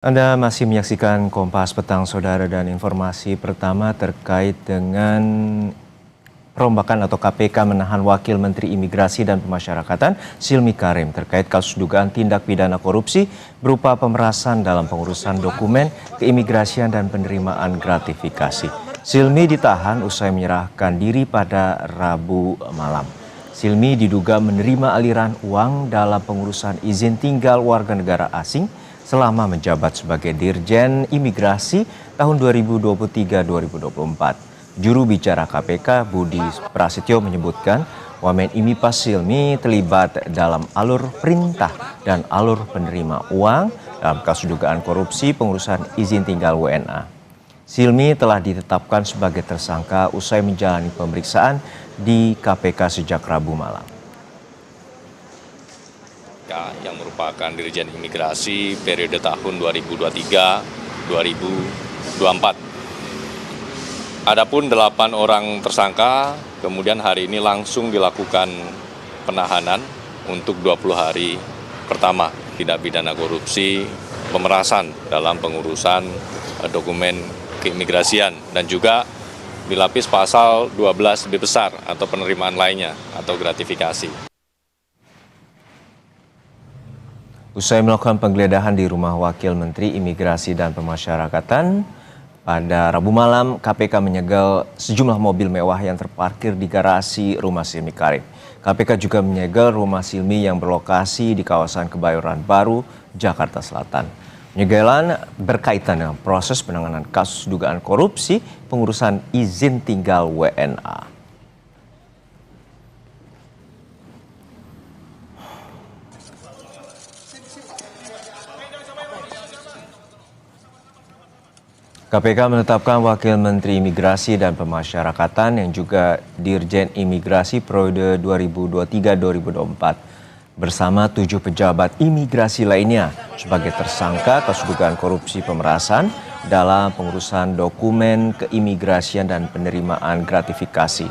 Anda masih menyaksikan Kompas Petang, Saudara, dan informasi pertama terkait dengan perombakan atau KPK menahan Wakil Menteri Imigrasi dan Pemasyarakatan Silmi Karim terkait kasus dugaan tindak pidana korupsi berupa pemerasan dalam pengurusan dokumen keimigrasian dan penerimaan gratifikasi. Silmi ditahan usai menyerahkan diri pada Rabu malam. Silmi diduga menerima aliran uang dalam pengurusan izin tinggal warga negara asing selama menjabat sebagai Dirjen Imigrasi tahun 2023-2024. Juru bicara KPK Budi Prasetyo menyebutkan Wamen Imipas Silmi terlibat dalam alur perintah dan alur penerima uang dalam kasus dugaan korupsi pengurusan izin tinggal WNA. Silmi telah ditetapkan sebagai tersangka usai menjalani pemeriksaan di KPK sejak Rabu malam. Yang merupakan Dirjen Imigrasi periode tahun 2023-2024. Adapun 8 orang tersangka, kemudian hari ini langsung dilakukan penahanan untuk 20 hari pertama tindak pidana korupsi pemerasan dalam pengurusan dokumen keimigrasian dan juga dilapis pasal 12 lebih besar atau penerimaan lainnya atau gratifikasi. Usai melakukan penggeledahan di rumah Wakil Menteri Imigrasi dan Pemasyarakatan, pada Rabu malam KPK menyegel sejumlah mobil mewah yang terparkir di garasi rumah Silmi Karim. KPK juga menyegel rumah Silmi yang berlokasi di kawasan Kebayoran Baru, Jakarta Selatan. Penyegelan berkaitan dengan proses penanganan kasus dugaan korupsi pengurusan izin tinggal WNA. KPK menetapkan Wakil Menteri Imigrasi dan Pemasyarakatan yang juga Dirjen Imigrasi periode 2023-2024 bersama 7 pejabat imigrasi lainnya sebagai tersangka kasus dugaan korupsi pemerasan dalam pengurusan dokumen keimigrasian dan penerimaan gratifikasi.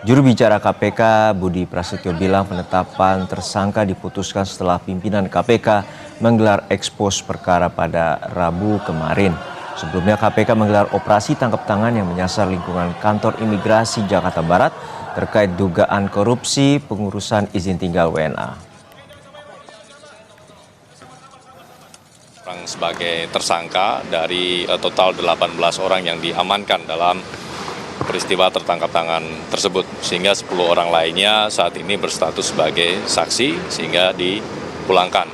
Juru bicara KPK Budi Prasetyo bilang penetapan tersangka diputuskan setelah pimpinan KPK menggelar ekspos perkara pada Rabu kemarin. Sebelumnya KPK menggelar operasi tangkap tangan yang menyasar lingkungan kantor imigrasi Jakarta Barat terkait dugaan korupsi pengurusan izin tinggal WNA. Sebagai tersangka dari total 18 orang yang diamankan dalam peristiwa tertangkap tangan tersebut, sehingga 10 orang lainnya saat ini berstatus sebagai saksi sehingga dipulangkan.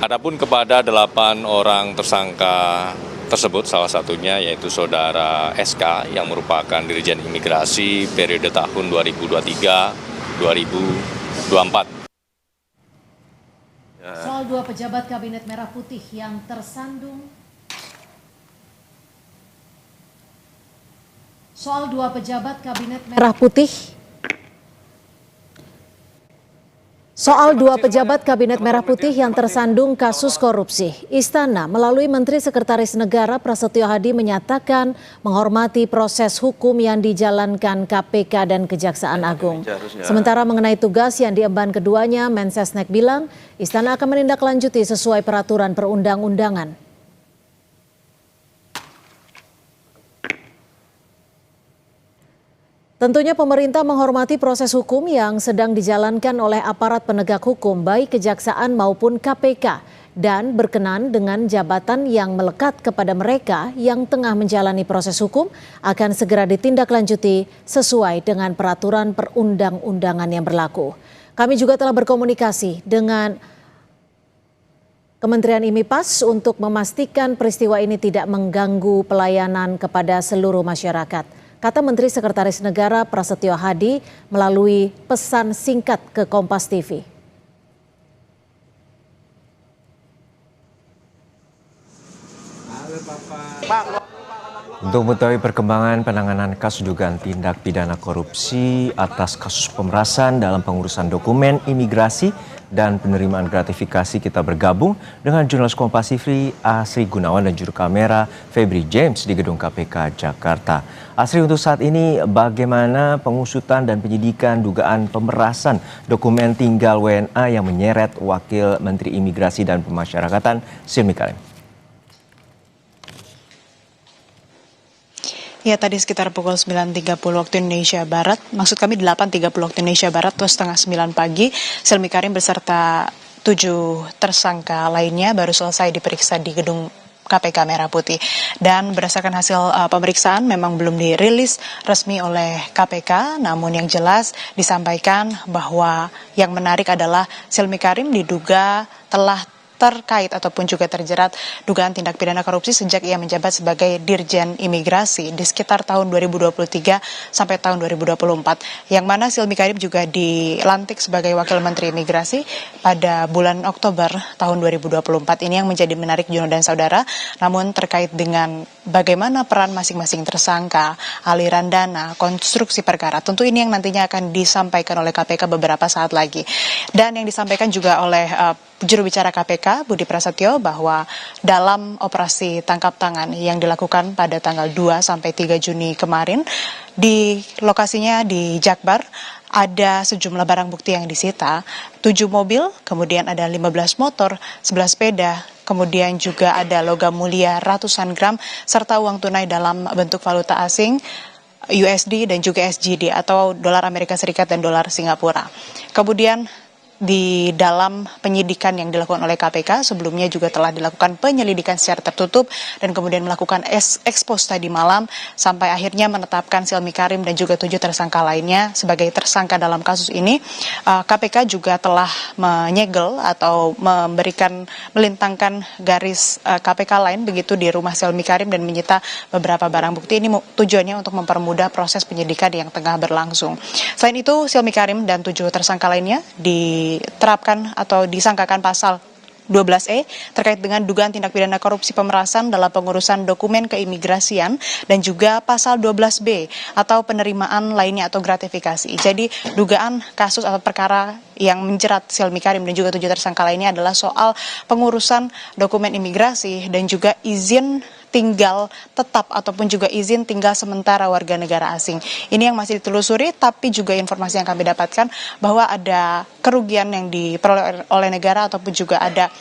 Adapun kepada 8 orang tersangka tersebut, salah satunya yaitu Saudara SK yang merupakan Dirjen Imigrasi periode tahun 2023-2024. Soal 2 pejabat Kabinet Merah Putih yang tersandung. Soal 2 pejabat Kabinet Merah Putih. Soal 2 pejabat Kabinet Merah Putih yang tersandung kasus korupsi, Istana melalui Menteri Sekretaris Negara Prasetyo Hadi menyatakan menghormati proses hukum yang dijalankan KPK dan Kejaksaan Agung. Sementara mengenai tugas yang diemban keduanya, Mensesnek bilang Istana akan menindaklanjuti sesuai peraturan perundang-undangan. Tentunya pemerintah menghormati proses hukum yang sedang dijalankan oleh aparat penegak hukum baik Kejaksaan maupun KPK dan berkenan dengan jabatan yang melekat kepada mereka yang tengah menjalani proses hukum akan segera ditindaklanjuti sesuai dengan peraturan perundang-undangan yang berlaku. Kami juga telah berkomunikasi dengan Kementerian IMIPAS untuk memastikan peristiwa ini tidak mengganggu pelayanan kepada seluruh masyarakat. Kata Menteri Sekretaris Negara Prasetyo Hadi melalui pesan singkat ke Kompas TV. Untuk mengetahui perkembangan penanganan kasus dugaan tindak pidana korupsi atas kasus pemerasan dalam pengurusan dokumen imigrasi dan penerimaan gratifikasi, kita bergabung dengan jurnalis Kompas TV Asri Gunawan dan juru kamera Febri James di Gedung KPK Jakarta. Asri, untuk saat ini bagaimana pengusutan dan penyidikan dugaan pemerasan dokumen tinggal WNA yang menyeret Wakil Menteri Imigrasi dan Pemasyarakatan Silmi Karim? Ya, tadi sekitar pukul 9.30 waktu Indonesia Barat, maksud kami 8.30 waktu Indonesia Barat atau setengah 9 pagi, Silmi Karim beserta 7 tersangka lainnya baru selesai diperiksa di gedung KPK Merah Putih. Dan berdasarkan hasil pemeriksaan memang belum dirilis resmi oleh KPK, namun yang jelas disampaikan bahwa yang menarik adalah Silmi Karim diduga telah terkait ataupun juga terjerat dugaan tindak pidana korupsi sejak ia menjabat sebagai Dirjen Imigrasi di sekitar tahun 2023 sampai tahun 2024. Yang mana Silmi Karim juga dilantik sebagai Wakil Menteri Imigrasi pada bulan Oktober tahun 2024. Ini yang menjadi menarik Juno dan saudara, namun terkait dengan bagaimana peran masing-masing tersangka, aliran dana, konstruksi perkara, tentu ini yang nantinya akan disampaikan oleh KPK beberapa saat lagi. Dan yang disampaikan juga oleh juru bicara KPK Budi Prasetyo bahwa dalam operasi tangkap tangan yang dilakukan pada tanggal 2 sampai 3 Juni kemarin di lokasinya di Jakbar ada sejumlah barang bukti yang disita, 7 mobil, kemudian ada 15 motor, 11 sepeda, kemudian juga ada logam mulia ratusan gram serta uang tunai dalam bentuk valuta asing USD dan juga SGD atau dolar Amerika Serikat dan dolar Singapura. Kemudian di dalam penyidikan yang dilakukan oleh KPK sebelumnya juga telah dilakukan penyelidikan secara tertutup dan kemudian melakukan ekspos tadi malam sampai akhirnya menetapkan Silmi Karim dan juga 7 tersangka lainnya sebagai tersangka dalam kasus ini. KPK juga telah menyegel atau melintangkan garis KPK lain begitu di rumah Silmi Karim dan menyita beberapa barang bukti. Ini tujuannya untuk mempermudah proses penyidikan yang tengah berlangsung. Selain itu Silmi Karim dan 7 tersangka lainnya diterapkan atau disangkakan pasal 12E terkait dengan dugaan tindak pidana korupsi pemerasan dalam pengurusan dokumen keimigrasian dan juga pasal 12B atau penerimaan lainnya atau gratifikasi. Jadi dugaan kasus atau perkara yang menjerat Silmi Karim dan juga 7 tersangka lainnya adalah soal pengurusan dokumen imigrasi dan juga izin tinggal tetap ataupun juga izin tinggal sementara warga negara asing. Ini yang masih ditelusuri, tapi juga informasi yang kami dapatkan bahwa ada kerugian yang diperoleh oleh negara ataupun juga ada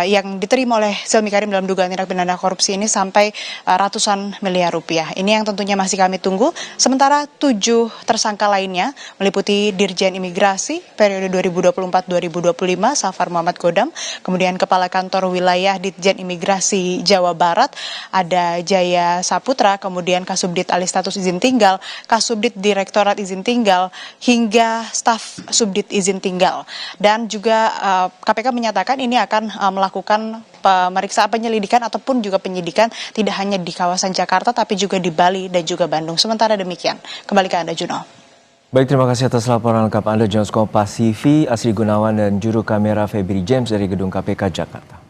yang diterima oleh Silmi Karim dalam dugaan tindak pidana korupsi ini sampai ratusan miliar rupiah. Ini yang tentunya masih kami tunggu. Sementara 7 tersangka lainnya meliputi Dirjen Imigrasi periode 2024-2025 Safar Muhammad Godam, kemudian Kepala Kantor Wilayah Ditjen Imigrasi Jawa Barat ada Jaya Saputra, kemudian Kasubdit Alih Status Izin Tinggal, Kasubdit Direktorat Izin Tinggal, hingga staf Subdit Izin Tinggal. Dan juga KPK menyatakan ini akan melakukan pemeriksaan penyelidikan ataupun juga penyidikan tidak hanya di kawasan Jakarta tapi juga di Bali dan juga Bandung. Sementara demikian, kembali ke Anda Juno. Baik, terima kasih atas laporan lengkap Anda, Jones Kompas TV, Asri Gunawan dan juru kamera Febri James dari Gedung KPK Jakarta.